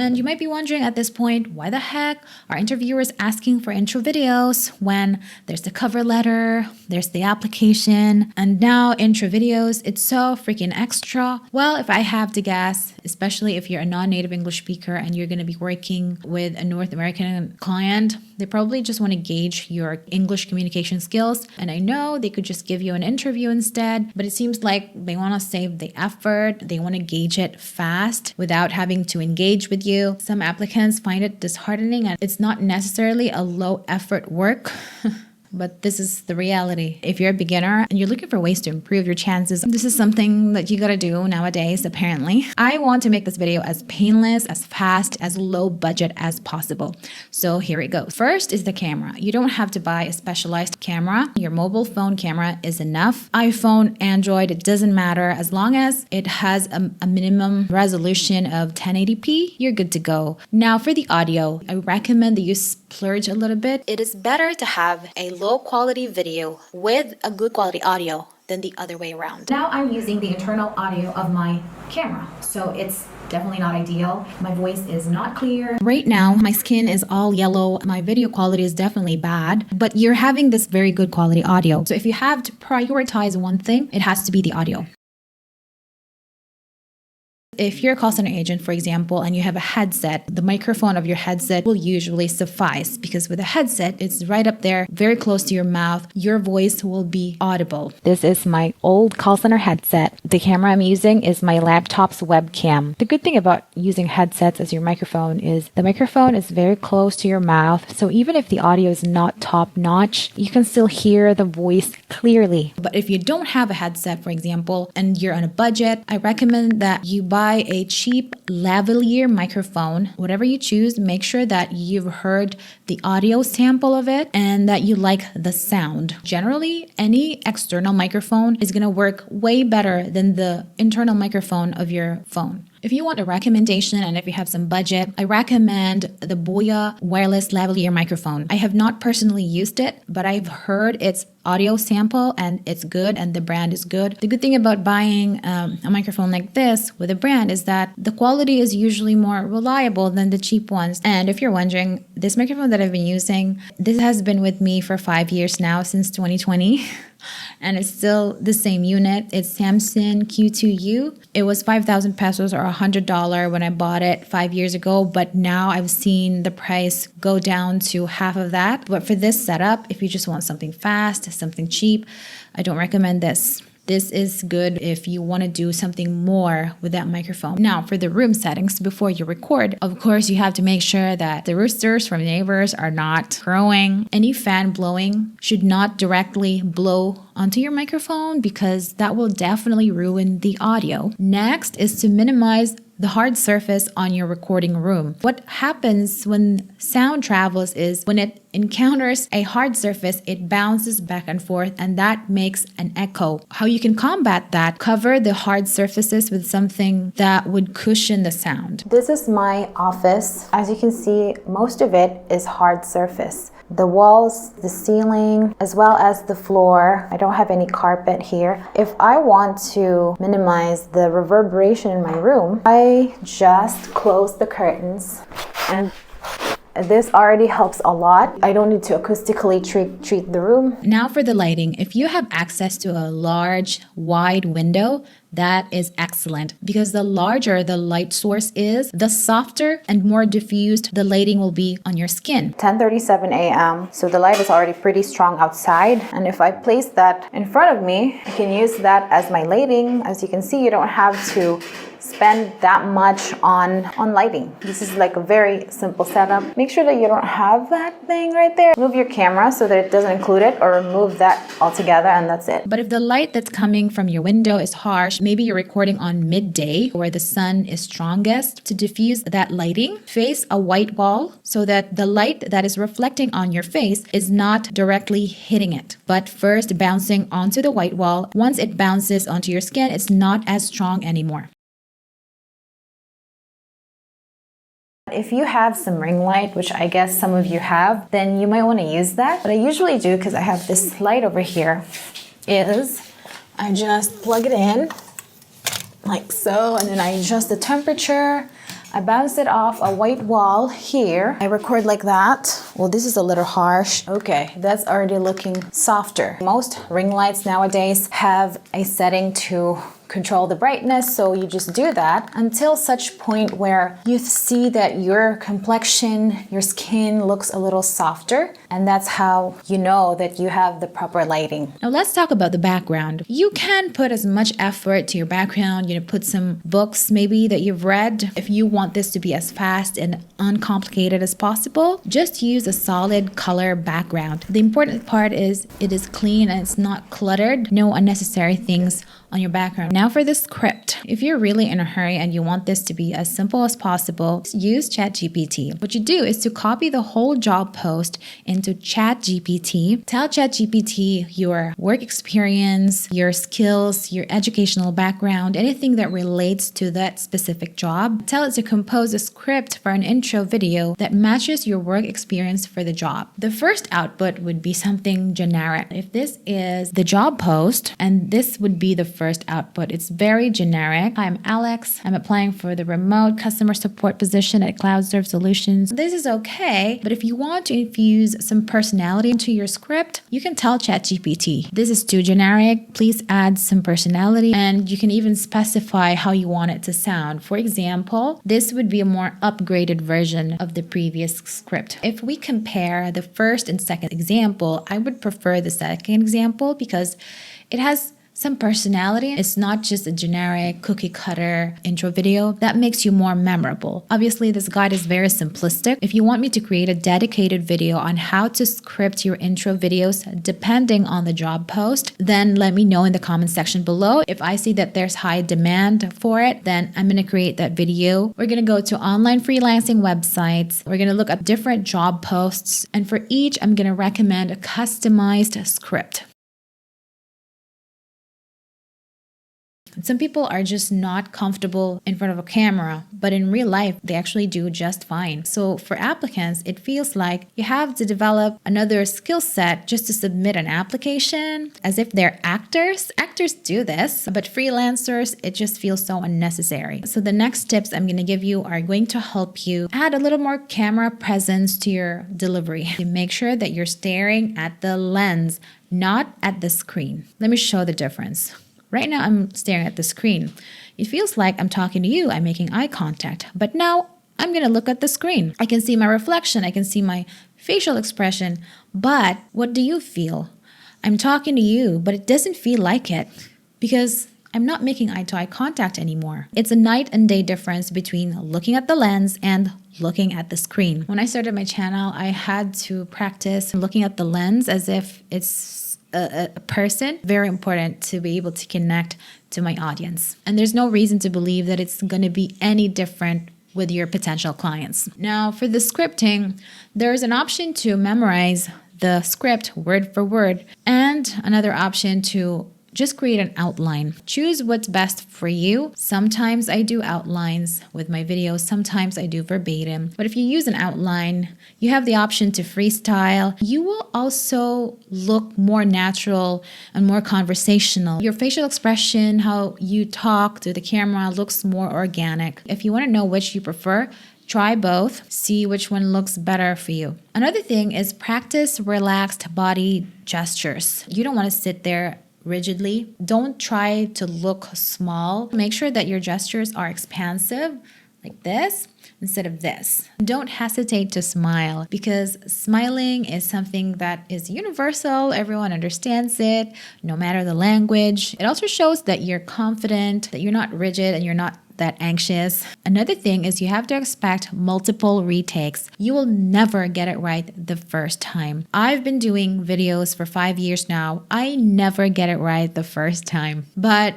And you might be wondering at this point, why the heck are interviewers asking for intro videos when there's the cover letter, there's the application, and now intro videos, it's so freaking extra. Well, if I have to guess, especially if you're a non-native English speaker and you're going to be working with a North American client, they probably just want to gauge your English communication skills. And I know they could just give you an interview instead, but it seems like they want to save the effort. They want to gauge it fast without having to engage with you. Some applicants find it disheartening, and it's not necessarily a low effort work. But this is the reality. If you're a beginner and you're looking for ways to improve your chances, this is something that you gotta do nowadays, apparently. I want to make this video as painless, as fast, as low budget as possible. So here it goes. First is the camera. You don't have to buy a specialized camera. Your mobile phone camera is enough. iPhone, Android, it doesn't matter. As long as it has a minimum resolution of 1080p, you're good to go. Now for the audio, I recommend that you splurge a little bit. It is better to have a low quality video with a good quality audio than the other way around. Now I'm using the internal audio of my camera, so it's definitely not ideal. My voice is not clear. Right now, my skin is all yellow. My video quality is definitely bad, but you're having this very good quality audio. So if you have to prioritize one thing, it has to be the audio. If you're a call center agent, for example, and you have a headset, the microphone of your headset will usually suffice because with a headset, it's right up there, very close to your mouth. Your voice will be audible. This is my old call center headset. The camera I'm using is my laptop's webcam. The good thing about using headsets as your microphone is the microphone is very close to your mouth. So even if the audio is not top notch, you can still hear the voice clearly. But if you don't have a headset, for example, and you're on a budget, I recommend that you buy a cheap lavalier microphone. Whatever you choose, make sure that you've heard the audio sample of it and that you like the sound. Generally, any external microphone is going to work way better than the internal microphone of your phone. If you want a recommendation and if you have some budget, I recommend the Boya wireless lavalier microphone. I have not personally used it, but I've heard its audio sample and it's good and the brand is good. The good thing about buying a microphone like this with a brand is that the quality is usually more reliable than the cheap ones. And if you're wondering, this microphone that I've been using, this has been with me for 5 years now, since 2020. And it's still the same unit. It's Samson Q2U. It was 5,000 pesos or $100 when I bought it 5 years ago, but now I've seen the price go down to half of that. But for this setup, if you just want something fast, something cheap, I don't recommend this. This is good if you want to do something more with that microphone. Now, for the room settings, before you record, of course, you have to make sure that the roosters from neighbors are not crowing. Any fan blowing should not directly blow onto your microphone because that will definitely ruin the audio. Next is to minimize the hard surface on your recording room. What happens when sound travels is when it encounters a hard surface, it bounces back and forth and that makes an echo. How you can combat that, cover the hard surfaces with something that would cushion the sound. This is my office. As you can see, most of it is hard surface. The walls, the ceiling, as well as the floor. I don't have any carpet here. If I want to minimize the reverberation in my room, I just close the curtains, and this already helps a lot. I don't need to acoustically treat the room. Now for the lighting. If you have access to a large, wide window, that is excellent because the larger the light source is, the softer and more diffused the lighting will be on your skin. 10:37 a.m. So the light is already pretty strong outside. And if I place that in front of me, I can use that as my lighting. As you can see, you don't have to spend that much on lighting. This is like a very simple setup. Make sure that you don't have that thing right there. Move your camera so that it doesn't include it, or remove that altogether, and that's it. But if the light that's coming from your window is harsh, maybe you're recording on midday where the sun is strongest, to diffuse that lighting, face a white wall so that the light that is reflecting on your face is not directly hitting it, but first bouncing onto the white wall. Once it bounces onto your skin, it's not as strong anymore. If you have some ring light, which I guess some of you have, then you might want to use that. What I usually do, because I have this light over here, is I just plug it in like so, and then I adjust the temperature. I bounce it off a white wall here. I record like that. Well, this is a little harsh. Okay, that's already looking softer. Most ring lights nowadays have a setting to control the brightness, so you just do that until such point where you see that your complexion, your skin looks a little softer, and that's how you know that you have the proper lighting. Now let's talk about the background. You can put as much effort to your background, put some books maybe that you've read. If you want this to be as fast and uncomplicated as possible, just use a solid color background. The important part is it is clean and it's not cluttered. No unnecessary things on your background. Now for the script. If you're really in a hurry and you want this to be as simple as possible, use ChatGPT. What you do is to copy the whole job post into ChatGPT. Tell ChatGPT your work experience, your skills, your educational background, anything that relates to that specific job. Tell it to compose a script for an intro video that matches your work experience for the job. The first output would be something generic. If this is the job post and this would be the first output, it's very generic. Hi, I'm Alex. I'm applying for the remote customer support position at CloudServe Solutions. This is okay, but if you want to infuse some personality into your script, you can tell ChatGPT, this is too generic. Please add some personality, and you can even specify how you want it to sound. For example, this would be a more upgraded version of the previous script. If we compare the first and second example, I would prefer the second example because it has some personality. It's not just a generic cookie cutter intro video that makes you more memorable. Obviously, this guide is very simplistic. If you want me to create a dedicated video on how to script your intro videos depending on the job post, then let me know in the comment section below. If I see that there's high demand for it, then I'm going to create that video. We're going to go to online freelancing websites. We're going to look at different job posts, and for each, I'm going to recommend a customized script. Some people are just not comfortable in front of a camera, but in real life, they actually do just fine. So for applicants, it feels like you have to develop another skill set just to submit an application as if they're actors. Actors do this, but freelancers, it just feels so unnecessary. So the next tips I'm going to give you are going to help you add a little more camera presence to your delivery. You make sure that you're staring at the lens, not at the screen. Let me show the difference. Right now, I'm staring at the screen. It feels like I'm talking to you. I'm making eye contact. But now, I'm going to look at the screen. I can see my reflection. I can see my facial expression. But what do you feel? I'm talking to you, but it doesn't feel like it because I'm not making eye-to-eye contact anymore. It's a night and day difference between looking at the lens and looking at the screen. When I started my channel, I had to practice looking at the lens as if it's a person. Very important to be able to connect to my audience. And there's no reason to believe that it's going to be any different with your potential clients. Now, for the scripting, there's an option to memorize the script word for word and another option to just create an outline. Choose what's best for you. Sometimes I do outlines with my videos. Sometimes I do verbatim. But if you use an outline, you have the option to freestyle. You will also look more natural and more conversational. Your facial expression, how you talk to the camera looks more organic. If you want to know which you prefer, try both, see which one looks better for you. Another thing is practice relaxed body gestures. You don't want to sit there rigidly. Don't try to look small. Make sure that your gestures are expansive, like this, instead of this. Don't hesitate to smile because smiling is something that is universal. Everyone understands it, no matter the language. It also shows that you're confident, that you're not rigid, and you're not that anxious. Another thing is you have to expect multiple retakes. You will never get it right the first time. I've been doing videos for 5 years now. I never get it right the first time. But,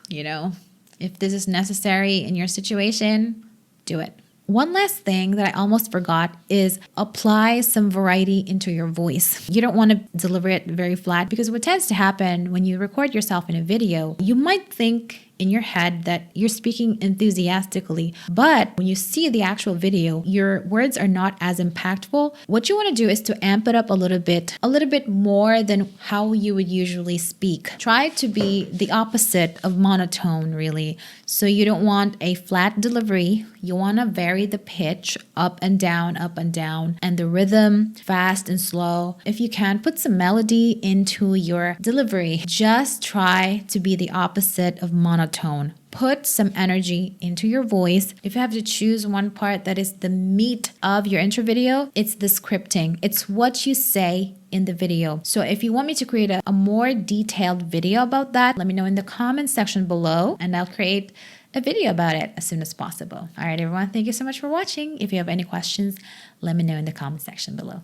if this is necessary in your situation, do it. One last thing that I almost forgot is apply some variety into your voice. You don't want to deliver it very flat because what tends to happen when you record yourself in a video, you might think in your head that you're speaking enthusiastically. But when you see the actual video, your words are not as impactful. What you want to do is to amp it up a little bit more than how you would usually speak. Try to be the opposite of monotone, really. So you don't want a flat delivery. You want to vary the pitch up and down, and the rhythm fast and slow. If you can, put some melody into your delivery. Just try to be the opposite of monotone. Put some energy into your voice. If you have to choose one part that is the meat of your intro video, it's the scripting. It's what you say in the video. So if you want me to create a more detailed video about that, let me know in the comment section below and I'll create a video about it as soon as possible. All right, everyone. Thank you so much for watching. If you have any questions, let me know in the comment section below.